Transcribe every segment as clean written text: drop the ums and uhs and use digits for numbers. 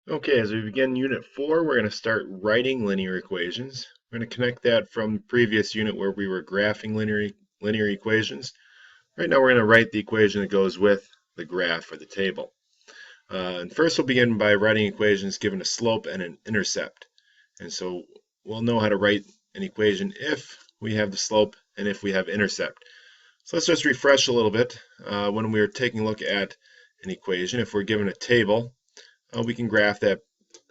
Okay, as we begin Unit 4, we're going to start writing linear equations. We're going to connect that from the previous unit where we were graphing linear equations. Right now we're going to write the equation that goes with the graph or the table. And first we'll begin by writing equations given a slope and an intercept. And so we'll know how to write an equation if we have the slope and if we have intercept. So let's just refresh a little bit. When we were taking a look at an equation, if we're given a table, we can graph that.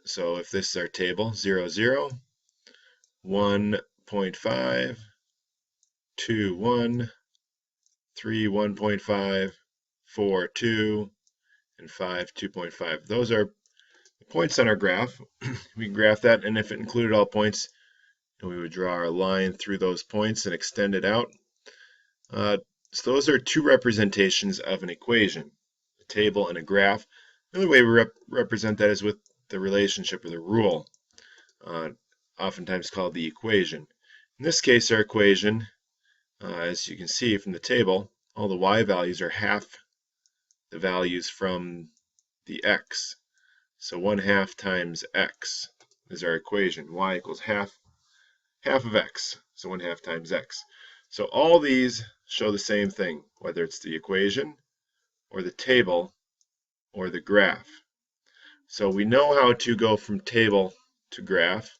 So if this is our table, 0, 0, 1.5, 2, 1, 3, 1.5, 4, 2, and 5, 2.5. Those are the points on our graph. We can graph that, and if it included all points, we would draw our line through those points and extend it out. So those are two representations of an equation, a table and a graph. Another way we represent that is with the relationship or the rule, oftentimes called the equation. In this case, our equation, as you can see from the table, all the y values are half the values from the x. So 1/2 times x is our equation. Y equals half of x, so 1/2 times x. So all these show the same thing, whether it's the equation or the table or the graph. So we know how to go from table to graph.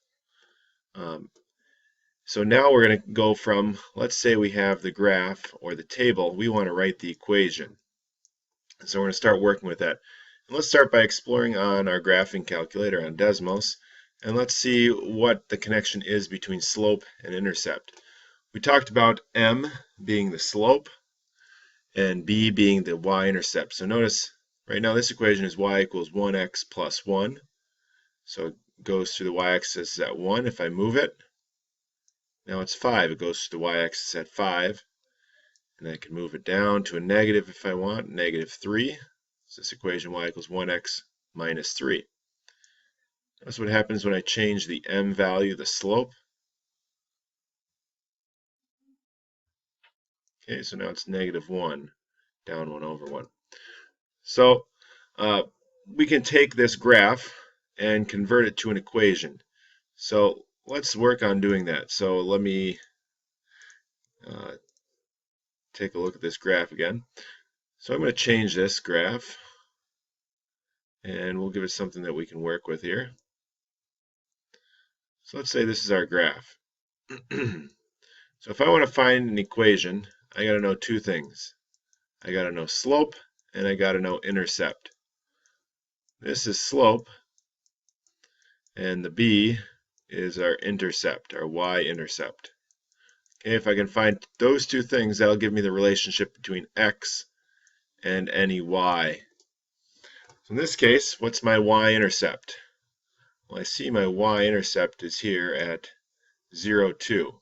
So now we're going to go from, let's say we have the graph or the table, we want to write the equation. So we're going to start working with that. And let's start by exploring on our graphing calculator on Desmos, and let's see what the connection is between slope and intercept. We talked about m being the slope and b being the y-intercept. So notice right now this equation is y equals 1x plus 1. So it goes through the y-axis at 1. If I move it, now it's 5. It goes to the y-axis at 5. And I can move it down to a negative if I want, -3. So this equation y equals 1x minus 3. That's what happens when I change the m value, the slope. Okay, so now it's -1, down 1 over 1. So we can take this graph and convert it to an equation. So let's work on doing that. So let me take a look at this graph again. So I'm going to change this graph, and we'll give it something that we can work with here. So let's say this is our graph. So if I want to find an equation, I got to know two things. I got to know slope, and I got to know intercept. This is slope, and the b is our intercept, our y-intercept. Okay, if I can find those two things, that'll give me the relationship between x and any y. So in this case, what's my y-intercept? Well, I see my y-intercept is here at 0, 2.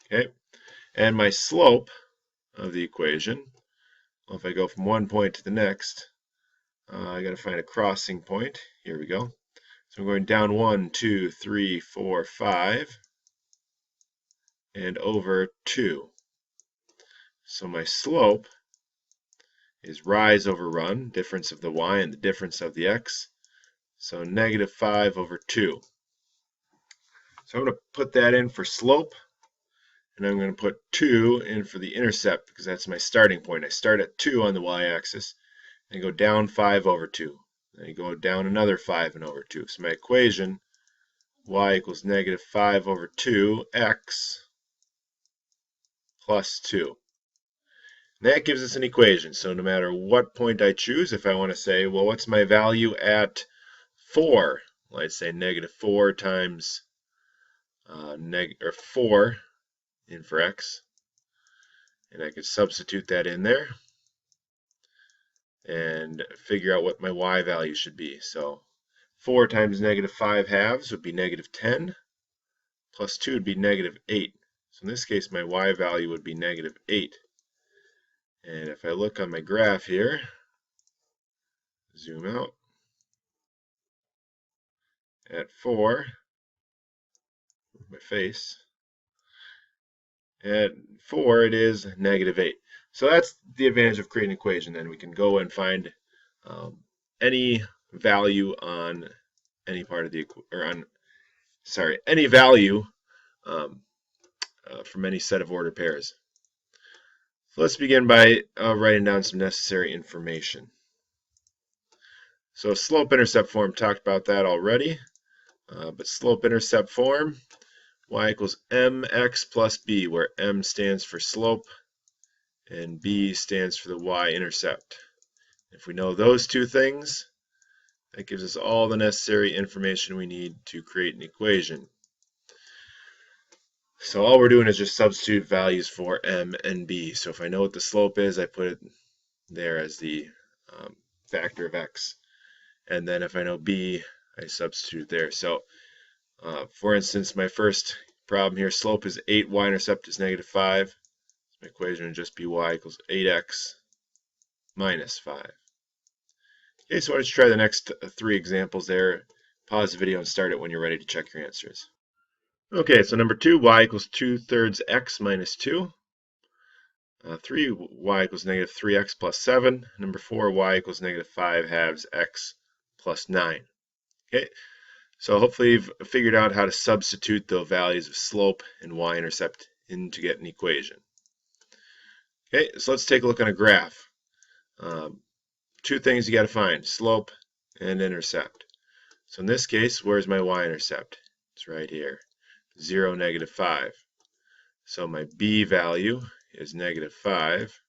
Okay, and my slope of the equation, well, if I go from one point to the next, I got to find a crossing point. Here we go. So I'm going down 1, 2, 3, 4, 5, and over 2. So my slope is rise over run, difference of the y and the difference of the x. So -5 over 2. So I'm going to put that in for slope, and I'm going to put 2 in for the intercept because that's my starting point. I start at 2 on the y-axis and go down 5 over 2. Then you go down another 5 and over 2. So my equation, y equals -5 over 2 x plus 2. And that gives us an equation. So no matter what point I choose, if I want to say, well, what's my value at 4? Well, I'd say -4 times 4 in for x. And I could substitute that in there and figure out what my y value should be. So 4 times -5/2 would be -10, plus 2 would be -8. So in this case, my y value would be -8. And if I look on my graph here, zoom out, at 4, my face, at 4 it is -8. So that's the advantage of creating an equation. Then we can go and find any value on any part of the any value um, from any set of ordered pairs. So let's begin by writing down some necessary information. So slope-intercept form, talked about that already, but slope-intercept form, y equals mx plus b, where m stands for slope and b stands for the y-intercept. If we know those two things, that gives us all the necessary information we need to create an equation. So all we're doing is just substitute values for m and b. So if I know what the slope is, I put it there as the factor of x. And then if I know b, I substitute there. So for instance, my first problem here, slope is 8, y-intercept is -5. My equation would just be y equals 8x minus 5. Okay, so let's try the next 3 examples there. Pause the video and start it when you're ready to check your answers. Okay, so number 2, y equals 2/3 x minus 2. 3, y equals -3x plus 7. Number 4, y equals -5/2 x plus 9. Okay, so hopefully you've figured out how to substitute the values of slope and y-intercept in to get an equation. Okay, so let's take a look on a graph. 2 things you got to find, slope and intercept. So in this case, where's my y-intercept? It's right here, 0, -5. So my b value is -5.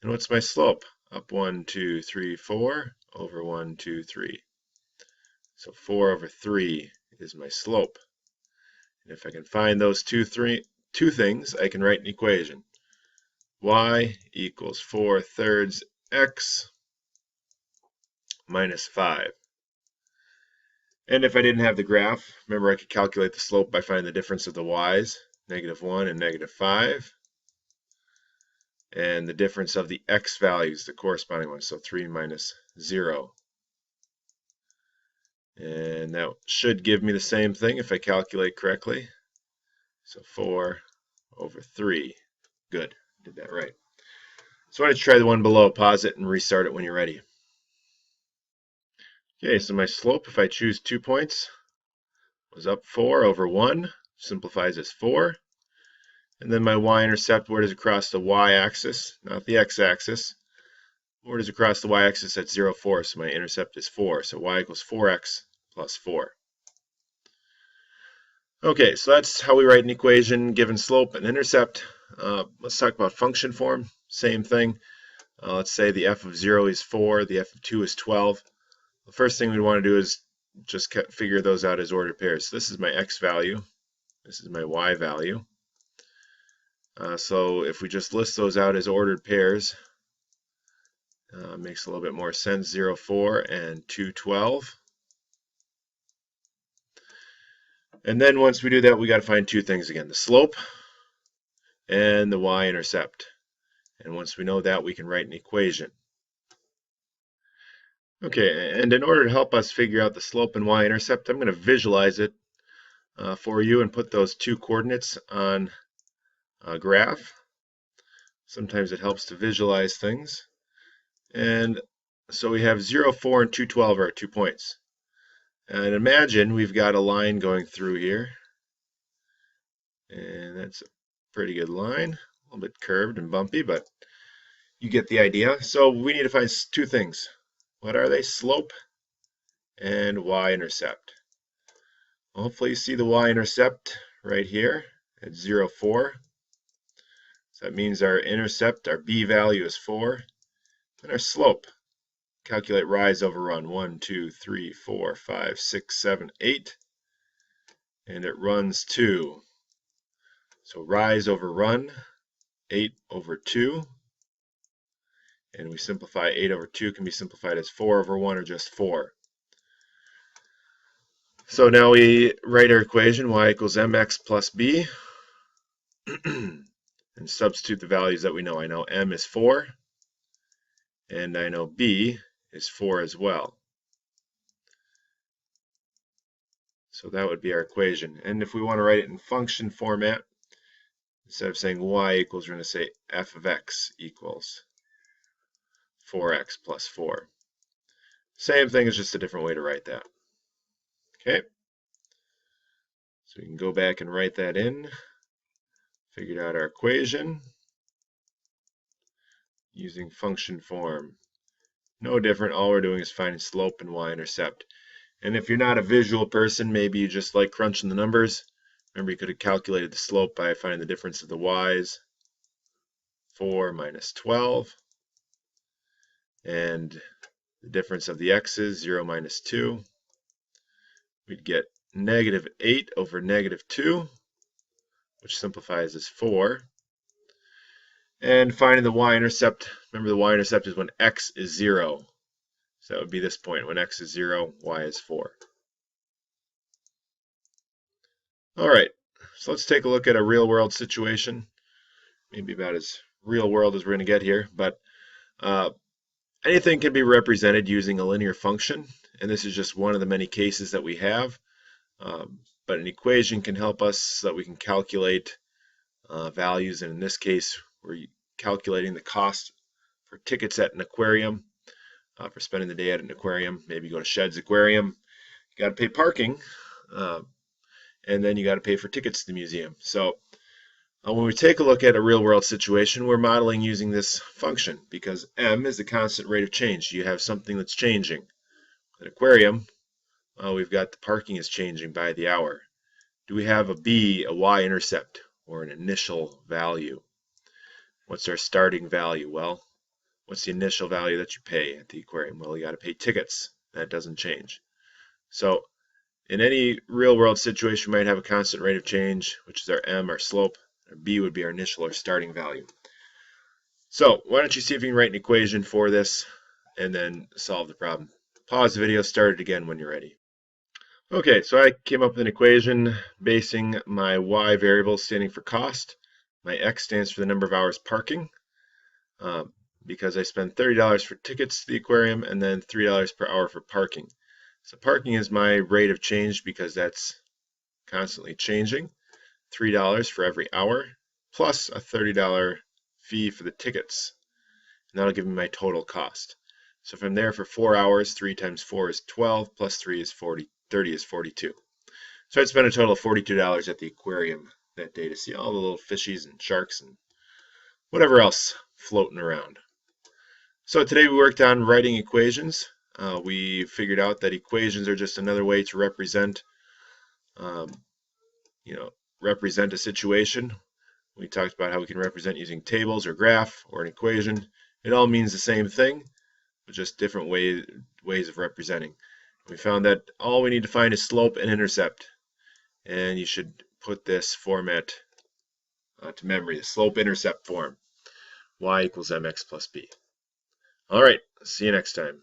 And what's my slope? Up 1, 2, 3, 4 over 1, 2, 3. So 4 over 3 is my slope. And if I can find those two things, I can write an equation. Y equals 4/3 x minus 5. And if I didn't have the graph, remember I could calculate the slope by finding the difference of the y's, -1 and -5. And the difference of the x values, the corresponding one, so 3 minus 0. And that should give me the same thing if I calculate correctly. So 4 over 3. Good, did that right. So why don't you try the one below, pause it and restart it when you're ready. Okay, so my slope, if I choose 2 points, was up 4 over 1, simplifies as 4. And then my y-intercept, where does it cross the y-axis, not the x-axis. Where does it cross the y-axis at 0, 4, so my intercept is 4. So y equals 4x plus 4. Okay, so that's how we write an equation given slope and intercept. Let's talk about function form. Same thing. Let's say the f of 0 is 4, the f of 2 is 12. The first thing we want to do is just figure those out as ordered pairs. So this is my x value. This is my y value. So if we just list those out as ordered pairs, makes a little bit more sense. 0, 4 and 2, 12. And then once we do that, we got to find 2 things again, the slope and the y-intercept. And once we know that, we can write an equation. Okay, and in order to help us figure out the slope and y-intercept, I'm going to visualize it for you and put those 2 coordinates on a graph. Sometimes it helps to visualize things. And so we have 0, 4 and 2, 12 are our 2 points. And imagine we've got a line going through here. And that's a pretty good line. A little bit curved and bumpy, but you get the idea. So we need to find 2 things. What are they? Slope and y-intercept. Well, hopefully you see the y-intercept right here at 0, 4. So that means our intercept, our b value is 4. And our slope, calculate rise over run, 1, 2, 3, 4, 5, 6, 7, 8. And it runs 2. So rise over run, 8 over 2. And we simplify 8 over 2 can be simplified as 4 over 1 or just 4. So now we write our equation, y equals mx plus b, and substitute the values that we know. I know m is 4, and I know b is 4 as well. So that would be our equation. And if we want to write it in function format, instead of saying y equals, we're going to say f of x equals 4x plus 4. Same thing, is just a different way to write that. Okay, so we can go back and write that in. Figured out our equation using function form. No different, all we're doing is finding slope and y-intercept. And if you're not a visual person, maybe you just like crunching the numbers. Remember, you could have calculated the slope by finding the difference of the y's, 4 minus 12, and the difference of the x's, 0 minus 2. We'd get negative 8 over negative 2, which simplifies as 4. And finding the y-intercept, remember the y-intercept is when x is 0. So that would be this point. When x is 0, y is 4. All right, so let's take a look at a real-world situation. Maybe about as real-world as we're going to get here. But anything can be represented using a linear function. And this is just one of the many cases that we have. But an equation can help us so that we can calculate values. And in this case, we're calculating the cost for tickets at an aquarium, for spending the day at an aquarium. Maybe you go to Shed's Aquarium. You got to pay parking, and then you got to pay for tickets to the museum. So when we take a look at a real-world situation, we're modeling using this function because m is the constant rate of change. You have something that's changing. An aquarium, we've got the parking is changing by the hour. Do we have a b, a y-intercept, or an initial value? What's our starting value? Well, what's the initial value that you pay at the aquarium? Well, you got to pay tickets. That doesn't change. So in any real-world situation, we might have a constant rate of change, which is our m, our slope. Our b would be our initial or starting value. So why don't you see if you can write an equation for this and then solve the problem. Pause the video, start it again when you're ready. Okay, so I came up with an equation basing my y variable standing for cost. My x stands for the number of hours parking, because I spend $30 for tickets to the aquarium and then $3 per hour for parking. So parking is my rate of change because that's constantly changing. $3 for every hour plus a $30 fee for the tickets. And that'll give me my total cost. So if I'm there for 4 hours, 3 times 4 is 12, plus 3 is 40, 30 is 42. So I'd spend a total of $42 at the aquarium that day to see all the little fishies and sharks and whatever else floating around. So today we worked on writing equations. We figured out that equations are just another way to represent, represent a situation. We talked about how we can represent using tables or graph or an equation. It all means the same thing, but just different ways of representing. We found that all we need to find is slope and intercept. And you should put this format to memory, the slope-intercept form. Y equals mx plus b. All right, see you next time.